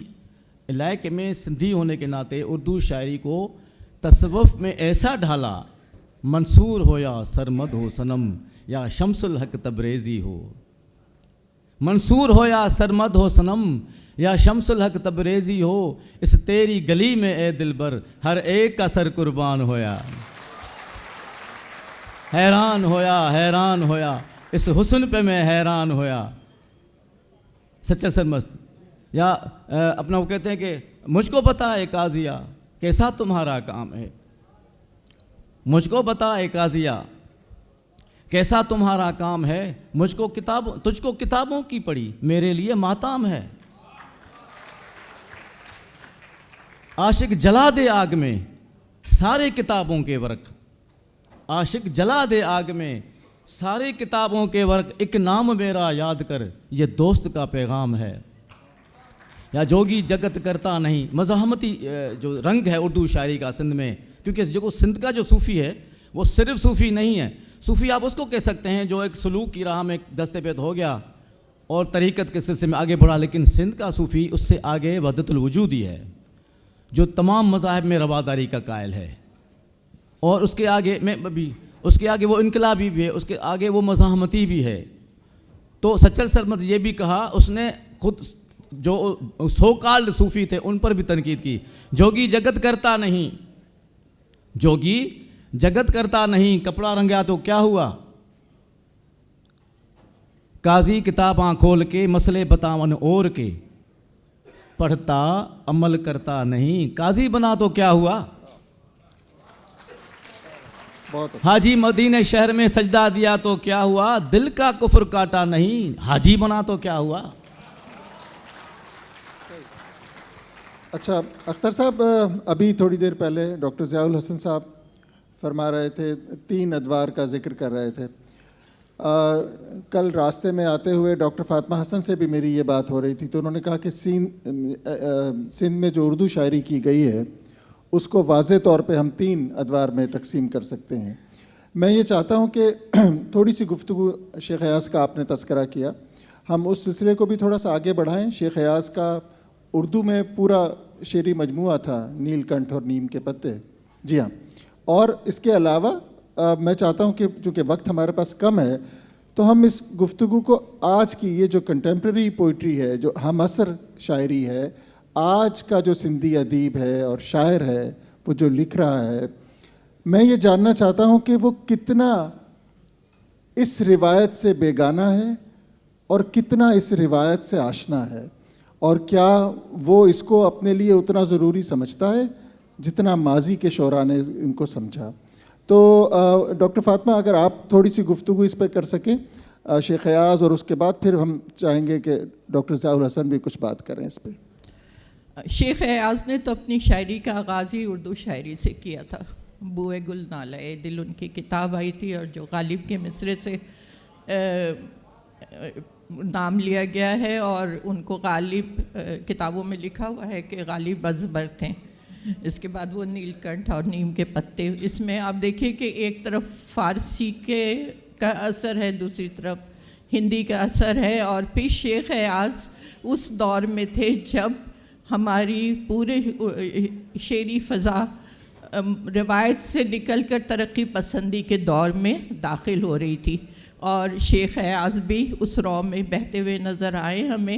علاقے میں سندھی ہونے کے ناطے اردو شاعری کو تصوف میں ایسا ڈھالا، منصور ہو یا سرمد ہو صنم یا شمس الحق تبریزی ہو، منصور ہو یا سرمد ہو صنم یا شمس الحق تبریزی ہو، اس تیری گلی میں اے دلبر ہر ایک کا سر قربان ہویا، حیران ہویا اس حسن پہ میں حیران ہویا۔ سچا سرمست یا اپنا وہ کہتے ہیں کہ مجھ کو بتا اے قاضیہ کیسا تمہارا کام ہے، مجھ کو بتا اے قاضیہ کیسا تمہارا کام ہے، تجھ کو کتابوں کی پڑھی میرے لیے ماتام ہے، عاشق جلا دے آگ میں سارے کتابوں کے ورق، عاشق جلا دے آگ میں سارے کتابوں کے ورق، ایک نام میرا یاد کر یہ دوست کا پیغام ہے۔ یا جوگی جگت کرتا نہیں، مزاحمتی جو رنگ ہے اردو شاعری کا سندھ میں، کیونکہ جو سندھ کا جو صوفی ہے وہ صرف صوفی نہیں ہے، صوفی آپ اس کو کہہ سکتے ہیں جو ایک سلوک کی راہ میں دستے پید ہو گیا اور طریقت کے سلسلے میں آگے بڑھا، لیکن سندھ کا صوفی اس سے آگے وحدت الوجودی ہے جو تمام مذاہب میں رواداری کا قائل ہے، اور اس کے آگے وہ انقلابی بھی ہے، اس کے آگے وہ مزاحمتی بھی ہے۔ تو سچل سرمد یہ بھی کہا، اس نے خود جو سو کالڈ صوفی تھے ان پر بھی تنقید کی، جوگی جگت کرتا نہیں، جوگی جگت کرتا نہیں، کپڑا رنگیا تو کیا ہوا، قاضی کتاباں کھول کے مسئلے بتاون اور کے، پڑھتا عمل کرتا نہیں، قاضی بنا تو کیا ہوا، حاجی مدینے شہر میں سجدہ دیا تو کیا ہوا، دل کا کفر کاٹا نہیں، حاجی بنا تو کیا ہوا۔ اچھا اختر صاحب، ابھی تھوڑی دیر پہلے ڈاکٹر ضیاء الحسن صاحب فرما رہے تھے، 3 ادوار کا ذکر کر رہے تھے۔ کل راستے میں آتے ہوئے ڈاکٹر فاطمہ حسن سے بھی میری یہ بات ہو رہی تھی، تو انہوں نے کہا کہ سندھ میں جو اردو شاعری کی گئی ہے اس کو واضح طور پہ ہم 3 ادوار میں تقسیم کر سکتے ہیں۔ میں یہ چاہتا ہوں کہ تھوڑی سی گفتگو شیخ ایاز کا آپ نے تذکرہ کیا، ہم اس سلسلے کو بھی تھوڑا سا آگے بڑھائیں۔ شیخ ایاز کا اردو میں پورا شعری مجموعہ تھا، نیل کنٹھ اور نیم کے پتے، جی ہاں، اور اس کے علاوہ میں چاہتا ہوں کہ چونکہ وقت ہمارے پاس کم ہے تو ہم اس گفتگو کو آج کی یہ جو کنٹمپریری پوئٹری ہے، جو ہم عصر شاعری ہے، آج کا جو سندھی ادیب ہے اور شاعر ہے وہ جو لکھ رہا ہے، میں یہ جاننا چاہتا ہوں کہ وہ کتنا اس روایت سے بیگانہ ہے اور کتنا اس روایت سے آشنا ہے، اور کیا وہ اس کو اپنے لیے اتنا ضروری سمجھتا ہے جتنا ماضی کے شعراء نے ان کو سمجھا۔ تو ڈاکٹر فاطمہ، اگر آپ تھوڑی سی گفتگو اس پہ کر سکیں شیخ ایاز، اور اس کے بعد پھر ہم چاہیں گے کہ ڈاکٹر ضیاء الحسن بھی کچھ بات کریں اس پہ۔ شیخ ایاز نے تو اپنی شاعری کا آغاز ہی اردو شاعری سے کیا تھا، بوئے گل نالے دل ان کی کتاب آئی تھی، اور جو غالب کے مصرے سے نام لیا گیا ہے، اور ان کو غالب کتابوں میں لکھا ہوا ہے کہ غالب ازبر تھے۔ اس کے بعد وہ نیل کنٹھ اور نیم کے پتے، اس میں آپ دیکھیے کہ ایک طرف فارسی کا اثر ہے، دوسری طرف ہندی کا اثر ہے، اور پھر شیخ ایاز اس دور میں تھے جب ہماری پورے شعری فضا روایت سے نکل کر ترقی پسندی کے دور میں داخل ہو رہی تھی، اور شیخ ایاز بھی اس رو میں بہتے ہوئے نظر آئے ہمیں،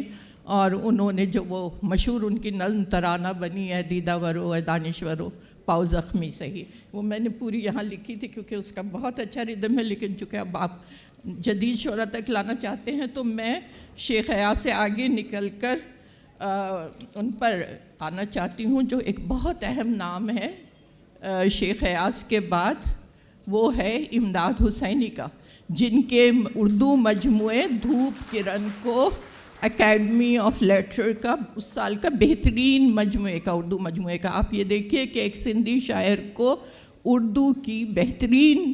اور انہوں نے جو وہ مشہور ان کی نظم ترانہ بنی ہے، دیدہ ورو ہے دانشورو پاؤ زخمی سہی، وہ میں نے پوری یہاں لکھی تھی کیونکہ اس کا بہت اچھا ردم ہے، لیکن چونکہ اب آپ جدید شعراء تک لانا چاہتے ہیں تو میں شیخ ایاز سے آگے نکل کر ان پر آنا چاہتی ہوں، جو ایک بہت اہم نام ہے شیخ ایاز کے بعد، وہ ہے امداد حسینی کا، جن کے اردو مجموعے دھوپ کرن کو اکیڈمی آف لیٹر کا اس سال کا بہترین مجموعے کا، اردو مجموعے کا، آپ یہ دیکھیے کہ ایک سندھی شاعر کو اردو کی بہترین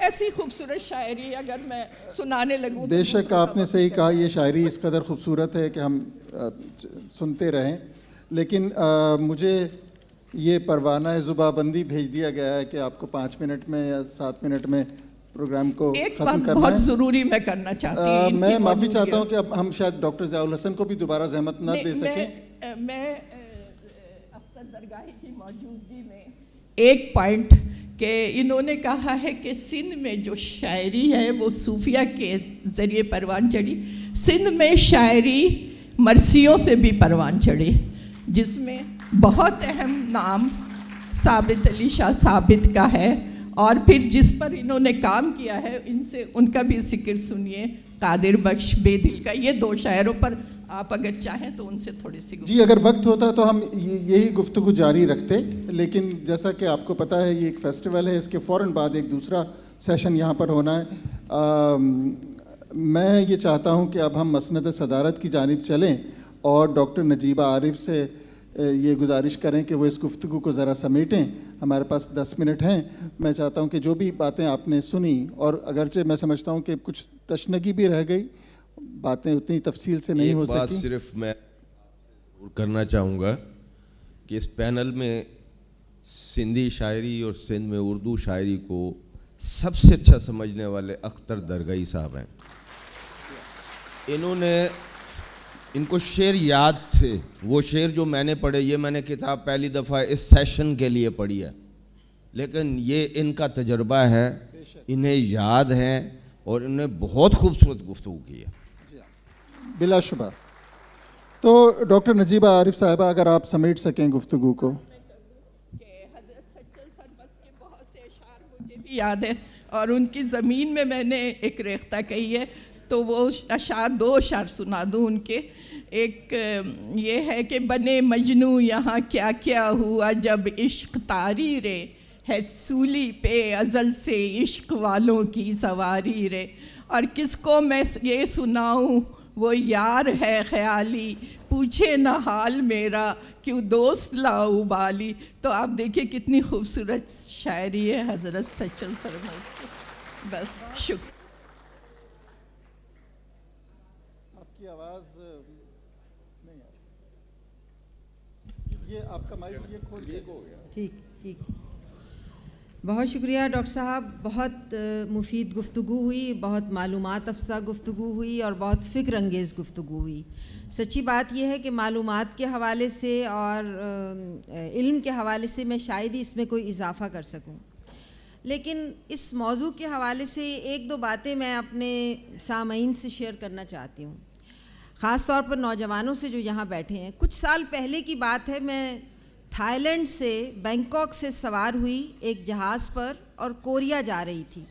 ایسی خوبصورت شاعری اگر میں سنانے لگوں بے شک آپ نے صحیح کہا، یہ شاعری اس قدر خوبصورت ہے کہ ہم سنتے رہیں، لیکن مجھے یہ پروانہ زباں بندی بھیج دیا گیا ہے کہ آپ کو 5 منٹ میں یا 7 منٹ میں پروگرام کو ایک ختم بات کرنا بہت ہے۔ ضروری میں کرنا چاہتی ہوں، میں معافی چاہتا ہوں کہ اب ہم شاید ڈاکٹر ضیاء الحسن کو بھی دوبارہ زحمت نہ دے سکیں۔ میں اختر درگاہی کی موجودگی میں ایک پوائنٹ کہ انہوں نے کہا ہے کہ سندھ میں جو شاعری ہے وہ صوفیہ کے ذریعے پروان چڑھی، سندھ میں شاعری مرثیوں سے بھی پروان چڑھی، جس میں بہت اہم نام ثابت علی شاہ ثابت کا ہے، اور پھر جس پر انہوں نے کام کیا ہے ان کا بھی ذکر سنیے، قادر بخش بے دل کا۔ یہ 2 شاعروں پر آپ اگر چاہیں تو ان سے تھوڑی سی جی اگر وقت ہوتا تو ہم یہی گفتگو جاری رکھتے، لیکن جیسا کہ آپ کو پتہ ہے یہ ایک فیسٹیول ہے، اس کے فوراً بعد ایک دوسرا سیشن یہاں پر ہونا ہے۔ میں یہ چاہتا ہوں کہ اب ہم مسند صدارت کی جانب چلیں اور ڈاکٹر نجیبہ عارف سے یہ گزارش کریں کہ وہ اس گفتگو کو ذرا سمیٹیں۔ ہمارے پاس 10 منٹ ہیں، میں چاہتا ہوں کہ جو بھی باتیں آپ نے سنی، اور اگرچہ میں سمجھتا ہوں کہ کچھ تشنگی بھی رہ گئی، باتیں اتنی تفصیل سے نہیں ہو سکی۔ ایک بات صرف میں کرنا چاہوں گا کہ اس پینل میں سندھی شاعری اور سندھ میں اردو شاعری کو سب سے اچھا سمجھنے والے اختر درگاہی صاحب ہیں۔ ان کو شعر یاد تھے، وہ شعر جو میں نے پڑھے، یہ میں نے کتاب پہلی دفعہ اس سیشن کے لیے پڑھی ہے، لیکن یہ ان کا تجربہ ہے، انہیں یاد ہے اور انہیں بہت خوبصورت گفتگو کی ہے۔ بلا شبہ۔ تو ڈاکٹر نجیبہ عارف صاحبہ اگر آپ سمیٹ سکیں گفتگو کو۔ کہ حضرت سچل سربس کے بہت سے اشعار مجھے بھی یاد ہے، اور ان کی زمین میں میں نے ایک ریختہ کہی ہے، تو وہ اشعار 2 اشعار سنا دوں ان کے۔ ایک یہ ہے کہ بنے مجنوں یہاں کیا کیا ہوا جب عشق طاری رے، ہے سولی پہ ازل سے عشق والوں کی سواری رے، اور کس کو میں یہ سناؤں وہ یار ہے خیالی، پوچھے نہ حال میرا کیوں دوست لاؤ بالی۔ تو آپ دیکھیے کتنی خوبصورت شاعری ہے حضرت سچل سرمس کی۔ بس شکریہ۔ آپ کی آواز نہیں آ رہی، یہ آپ کا مائک یہ کھول کے ہو گیا۔ ٹھیک۔ بہت شکریہ ڈاکٹر صاحب، بہت مفید گفتگو ہوئی، بہت معلومات افزا گفتگو ہوئی اور بہت فکر انگیز گفتگو ہوئی۔ سچی بات یہ ہے کہ معلومات کے حوالے سے اور علم کے حوالے سے میں شاید ہی اس میں کوئی اضافہ کر سکوں، لیکن اس موضوع کے حوالے سے 1-2 باتیں میں اپنے سامعین سے شیئر کرنا چاہتی ہوں، خاص طور پر نوجوانوں سے جو یہاں بیٹھے ہیں۔ کچھ سال پہلے کی بات ہے، میں تھائی لینڈ سے بینکاک سے سوار ہوئی ایک جہاز پر اور کوریا جا رہی تھی۔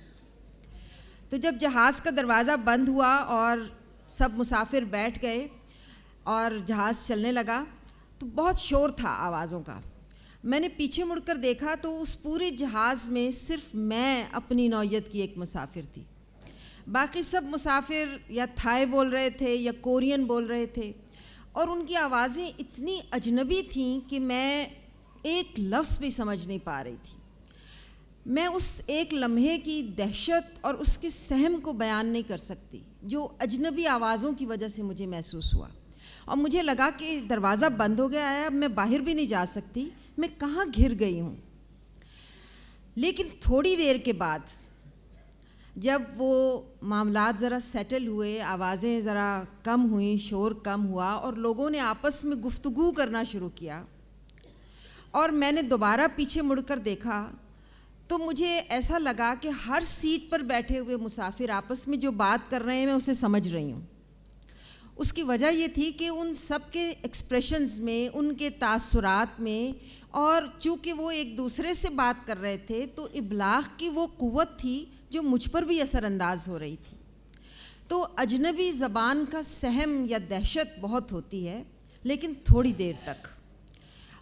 تو جب جہاز کا دروازہ بند ہوا اور سب مسافر بیٹھ گئے اور جہاز چلنے لگا تو بہت شور تھا آوازوں کا۔ میں نے پیچھے مڑ کر دیکھا تو اس پورے جہاز میں صرف میں اپنی نوعیت کی ایک مسافر تھی، باقی سب مسافر یا تھائی بول رہے تھے یا کورین بول رہے تھے، اور ان کی آوازیں اتنی اجنبی تھیں کہ میں ایک لفظ بھی سمجھ نہیں پا رہی تھی۔ میں اس ایک لمحے کی دہشت اور اس کے سہم کو بیان نہیں کر سکتی جو اجنبی آوازوں کی وجہ سے مجھے محسوس ہوا، اور مجھے لگا کہ دروازہ بند ہو گیا ہے، اب میں باہر بھی نہیں جا سکتی، میں کہاں گھر گئی ہوں۔ لیکن تھوڑی دیر کے بعد جب وہ معاملات ذرا سیٹل ہوئے، آوازیں ذرا کم ہوئیں، شور کم ہوا اور لوگوں نے آپس میں گفتگو کرنا شروع کیا، اور میں نے دوبارہ پیچھے مڑ کر دیکھا تو مجھے ایسا لگا کہ ہر سیٹ پر بیٹھے ہوئے مسافر آپس میں جو بات کر رہے ہیں میں اسے سمجھ رہی ہوں۔ اس کی وجہ یہ تھی کہ ان سب کے ایکسپریشنز میں، ان کے تاثرات میں، اور چونکہ وہ ایک دوسرے سے بات کر رہے تھے تو ابلاغ کی وہ قوت تھی جو مجھ پر بھی اثر انداز ہو رہی تھی۔ تو اجنبی زبان کا سہم یا دہشت بہت ہوتی ہے، لیکن تھوڑی دیر تک۔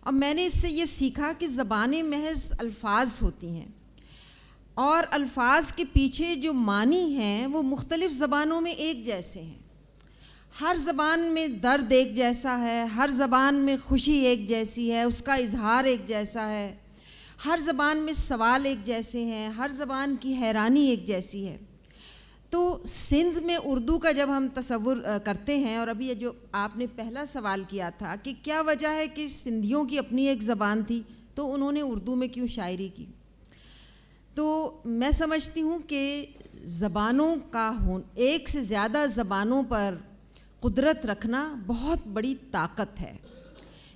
اور میں نے اس سے یہ سیکھا کہ زبانیں محض الفاظ ہوتی ہیں، اور الفاظ کے پیچھے جو معنی ہیں وہ مختلف زبانوں میں ایک جیسے ہیں۔ ہر زبان میں درد ایک جیسا ہے، ہر زبان میں خوشی ایک جیسی ہے، اس کا اظہار ایک جیسا ہے، ہر زبان میں سوال ایک جیسے ہیں، ہر زبان کی حیرانی ایک جیسی ہے. تو سندھ میں اردو کا جب ہم تصور کرتے ہیں، اور ابھی جو آپ نے پہلا سوال کیا تھا کہ کیا وجہ ہے کہ سندھیوں کی اپنی ایک زبان تھی تو انہوں نے اردو میں کیوں شاعری کی، تو میں سمجھتی ہوں کہ زبانوں کا ایک سے زیادہ زبانوں پر قدرت رکھنا بہت بڑی طاقت ہے.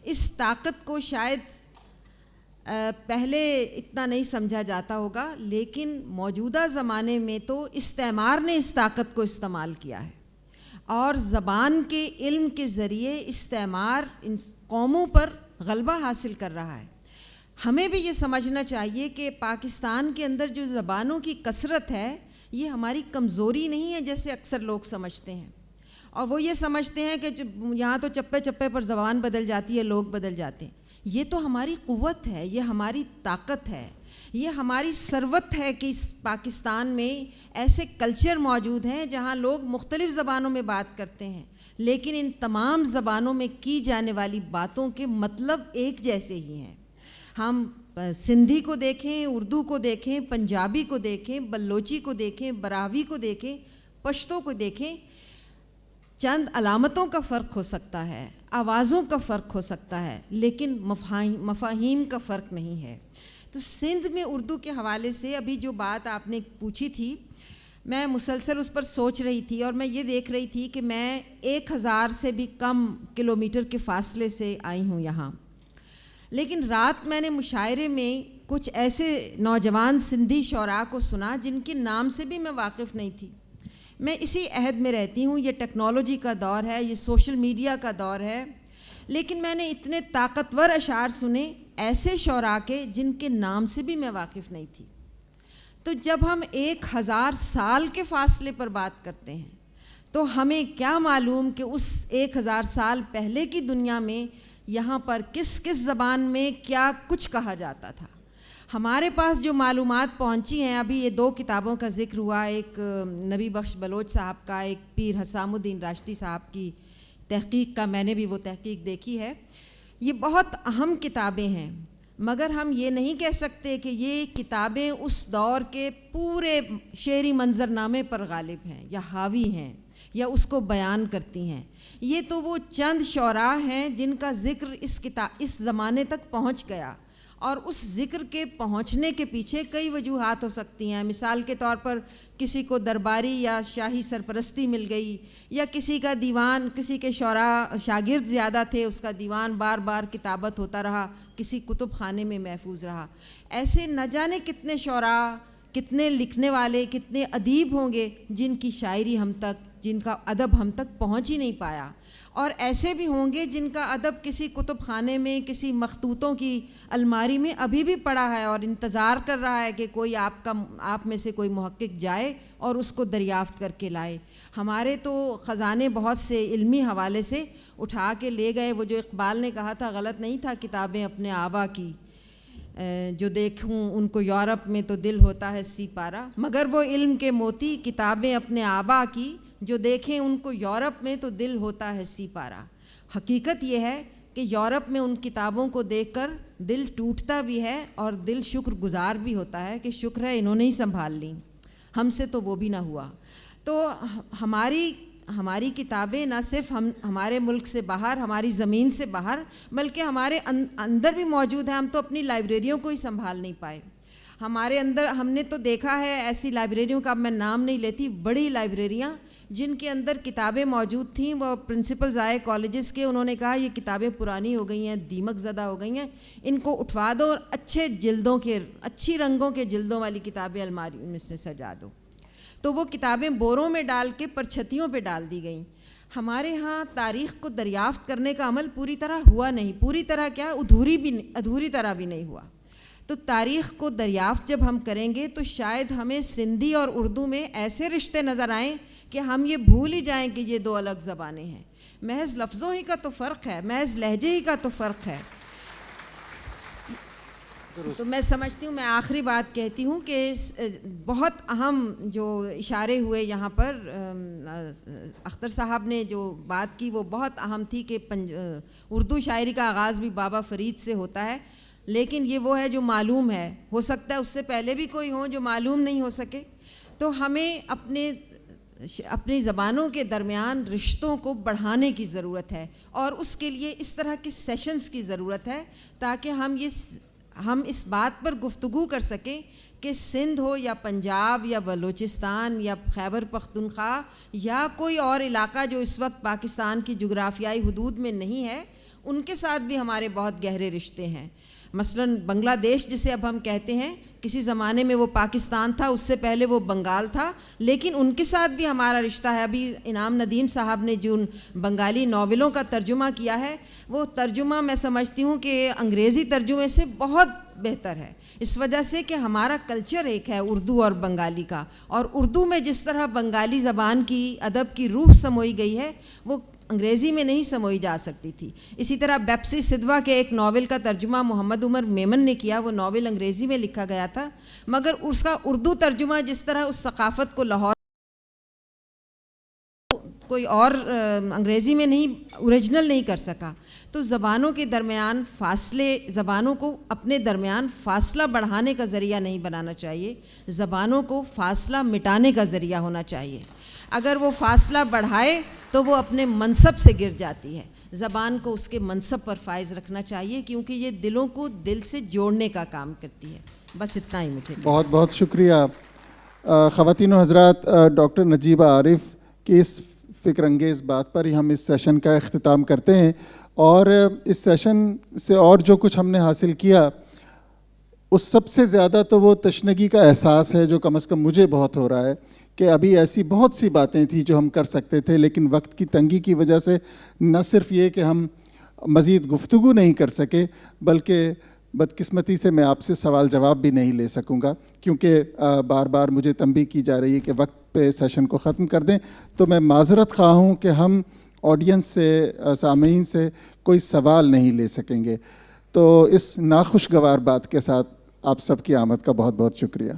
اس طاقت کو شاید پہلے اتنا نہیں سمجھا جاتا ہوگا، لیکن موجودہ زمانے میں تو استعمار نے اس طاقت کو استعمال کیا ہے، اور زبان کے علم کے ذریعے استعمار ان قوموں پر غلبہ حاصل کر رہا ہے. ہمیں بھی یہ سمجھنا چاہیے کہ پاکستان کے اندر جو زبانوں کی کثرت ہے یہ ہماری کمزوری نہیں ہے جیسے اکثر لوگ سمجھتے ہیں، اور وہ یہ سمجھتے ہیں کہ یہاں تو چپے چپے پر زبان بدل جاتی ہے، لوگ بدل جاتے ہیں. یہ تو ہماری قوت ہے، یہ ہماری طاقت ہے، یہ ہماری ثروت ہے کہ اس پاکستان میں ایسے کلچر موجود ہیں جہاں لوگ مختلف زبانوں میں بات کرتے ہیں، لیکن ان تمام زبانوں میں کی جانے والی باتوں کے مطلب ایک جیسے ہی ہیں. ہم سندھی کو دیکھیں، اردو کو دیکھیں، پنجابی کو دیکھیں، بلوچی کو دیکھیں، براہوی کو دیکھیں، پشتو کو دیکھیں، چند علامتوں کا فرق ہو سکتا ہے، آوازوں کا فرق ہو سکتا ہے، لیکن مفاہیم کا فرق نہیں ہے. تو سندھ میں اردو کے حوالے سے ابھی جو بات آپ نے پوچھی تھی، میں مسلسل اس پر سوچ رہی تھی، اور میں یہ دیکھ رہی تھی کہ میں 1000 سے بھی کم کلومیٹر کے فاصلے سے آئی ہوں یہاں، لیکن رات میں نے مشاعرے میں کچھ ایسے نوجوان سندھی شعراء کو سنا جن کے نام سے بھی میں واقف نہیں تھی. میں اسی عہد میں رہتی ہوں، یہ ٹیکنالوجی کا دور ہے، یہ سوشل میڈیا کا دور ہے، لیکن میں نے اتنے طاقتور اشعار سنے ایسے شعراء کے جن کے نام سے بھی میں واقف نہیں تھی. تو جب ہم 1000 سال کے فاصلے پر بات کرتے ہیں تو ہمیں کیا معلوم کہ اس 1000 سال پہلے کی دنیا میں یہاں پر کس کس زبان میں کیا کچھ کہا جاتا تھا. ہمارے پاس جو معلومات پہنچی ہیں، ابھی یہ 2 کتابوں کا ذکر ہوا، ایک نبی بخش بلوچ صاحب کا، ایک پیر حسام الدین راشدی صاحب کی تحقیق کا، میں نے بھی وہ تحقیق دیکھی ہے. یہ بہت اہم کتابیں ہیں، مگر ہم یہ نہیں کہہ سکتے کہ یہ کتابیں اس دور کے پورے شعری منظرنامے پر غالب ہیں یا حاوی ہیں یا اس کو بیان کرتی ہیں. یہ تو وہ چند شعراء ہیں جن کا ذکر اس زمانے تک پہنچ گیا، اور اس ذکر کے پہنچنے کے پیچھے کئی وجوہات ہو سکتی ہیں. مثال کے طور پر کسی کو درباری یا شاہی سرپرستی مل گئی، یا کسی کا دیوان، کسی کے شعراء شاگرد زیادہ تھے، اس کا دیوان بار بار کتابت ہوتا رہا، کسی کتب خانے میں محفوظ رہا. ایسے نہ جانے کتنے شعراء، کتنے لکھنے والے، کتنے ادیب ہوں گے جن کی شاعری ہم تک، جن کا ادب ہم تک پہنچ ہی نہیں پایا، اور ایسے بھی ہوں گے جن کا ادب کسی کتب خانے میں، کسی مخطوطوں کی الماری میں ابھی بھی پڑا ہے اور انتظار کر رہا ہے کہ کوئی آپ میں سے کوئی محقق جائے اور اس کو دریافت کر کے لائے. ہمارے تو خزانے بہت سے علمی حوالے سے اٹھا کے لے گئے. وہ جو اقبال نے کہا تھا غلط نہیں تھا، کتابیں اپنے آبا کی جو دیکھوں ان کو یورپ میں تو دل ہوتا ہے سی پارا، مگر وہ علم کے موتی کتابیں اپنے آبا کی جو دیکھیں ان کو یورپ میں تو دل ہوتا ہے سی پارا. حقیقت یہ ہے کہ یورپ میں ان کتابوں کو دیکھ کر دل ٹوٹتا بھی ہے اور دل شکر گزار بھی ہوتا ہے کہ شکر ہے انہوں نے ہی سنبھال لیں، ہم سے تو وہ بھی نہ ہوا. تو ہماری کتابیں نہ صرف ہمارے ملک سے باہر، ہماری زمین سے باہر، بلکہ ہمارے اندر بھی موجود ہیں. ہم تو اپنی لائبریریوں کو ہی سنبھال نہیں پائے. ہمارے اندر ہم نے تو دیکھا ہے ایسی لائبریریوں کا اب میں نام نہیں لیتی، بڑی لائبریریاں جن کے اندر کتابیں موجود تھیں. وہ پرنسپلز آئے کالجز کے، انہوں نے کہا یہ کتابیں پرانی ہو گئی ہیں، دیمک زدہ ہو گئی ہیں، ان کو اٹھوا دو اور اچھے جلدوں کے، اچھی رنگوں کے جلدوں والی کتابیں الماری میں سے سجا دو. تو وہ کتابیں بوروں میں ڈال کے پرچھتیوں پہ ڈال دی گئیں. ہمارے ہاں تاریخ کو دریافت کرنے کا عمل پوری طرح ہوا نہیں، پوری طرح کیا، ادھوری طرح بھی نہیں ہوا. تو تاریخ کو دریافت جب ہم کریں گے تو شاید ہمیں سندھی اور اردو میں ایسے رشتے نظر آئیں کہ ہم یہ بھول ہی جائیں کہ یہ 2 الگ زبانیں ہیں. محض لفظوں ہی کا تو فرق ہے، محض لہجے ہی کا تو فرق ہے. تو میں سمجھتی ہوں، میں آخری بات کہتی ہوں کہ بہت اہم جو اشارے ہوئے یہاں پر، اختر صاحب نے جو بات کی وہ بہت اہم تھی کہ اردو شاعری کا آغاز بھی بابا فرید سے ہوتا ہے، لیکن یہ وہ ہے جو معلوم ہے. ہو سکتا ہے اس سے پہلے بھی کوئی ہو جو معلوم نہیں ہو سکے. تو ہمیں اپنی زبانوں کے درمیان رشتوں کو بڑھانے کی ضرورت ہے, اور اس کے لیے اس طرح کے سیشنز کی ضرورت ہے تاکہ ہم اس بات پر گفتگو کر سکیں کہ سندھ ہو یا پنجاب یا بلوچستان یا خیبر پختونخوا یا کوئی اور علاقہ جو اس وقت پاکستان کی جغرافیائی حدود میں نہیں ہے, ان کے ساتھ بھی ہمارے بہت گہرے رشتے ہیں. مثلاً بنگلہ دیش جسے اب ہم کہتے ہیں, کسی زمانے میں وہ پاکستان تھا, اس سے پہلے وہ بنگال تھا, لیکن ان کے ساتھ بھی ہمارا رشتہ ہے. ابھی انعام ندیم صاحب نے جو بنگالی ناولوں کا ترجمہ کیا ہے, وہ ترجمہ میں سمجھتی ہوں کہ انگریزی ترجمے سے بہت بہتر ہے, اس وجہ سے کہ ہمارا کلچر ایک ہے اردو اور بنگالی کا, اور اردو میں جس طرح بنگالی زبان کی ادب کی روح سموئی گئی ہے وہ انگریزی میں نہیں سموئی جا سکتی تھی. اسی طرح بیپسی سدھوا کے ایک ناول کا ترجمہ محمد عمر میمن نے کیا, وہ ناول انگریزی میں لکھا گیا تھا, مگر اس کا اردو ترجمہ جس طرح اس ثقافت کو لاہور کوئی اور انگریزی میں نہیں اوریجنل نہیں کر سکا. تو زبانوں کے درمیان فاصلے, زبانوں کو اپنے درمیان فاصلہ بڑھانے کا ذریعہ نہیں بنانا چاہیے, زبانوں کو فاصلہ مٹانے کا ذریعہ ہونا چاہیے. اگر وہ فاصلہ بڑھائے تو وہ اپنے منصب سے گر جاتی ہے. زبان کو اس کے منصب پر فائز رکھنا چاہیے, کیونکہ یہ دلوں کو دل سے جوڑنے کا کام کرتی ہے. بس اتنا ہی مجھے. بہت بہت شکریہ خواتین و حضرات. ڈاکٹر نجیبہ عارف کی اس فکر انگیز بات پر ہی ہم اس سیشن کا اختتام کرتے ہیں, اور اس سیشن سے اور جو کچھ ہم نے حاصل کیا اس سب سے زیادہ تو وہ تشنگی کا احساس ہے جو کم از کم مجھے بہت ہو رہا ہے کہ ابھی ایسی بہت سی باتیں تھیں جو ہم کر سکتے تھے, لیکن وقت کی تنگی کی وجہ سے نہ صرف یہ کہ ہم مزید گفتگو نہیں کر سکے, بلکہ بدقسمتی سے میں آپ سے سوال جواب بھی نہیں لے سکوں گا, کیونکہ بار بار مجھے تنبیہ کی جا رہی ہے کہ وقت پہ سیشن کو ختم کر دیں. تو میں معذرت خواہ ہوں کہ ہم آڈینس سے, سامعین سے کوئی سوال نہیں لے سکیں گے. تو اس ناخوشگوار بات کے ساتھ آپ سب کی آمد کا بہت بہت شکریہ.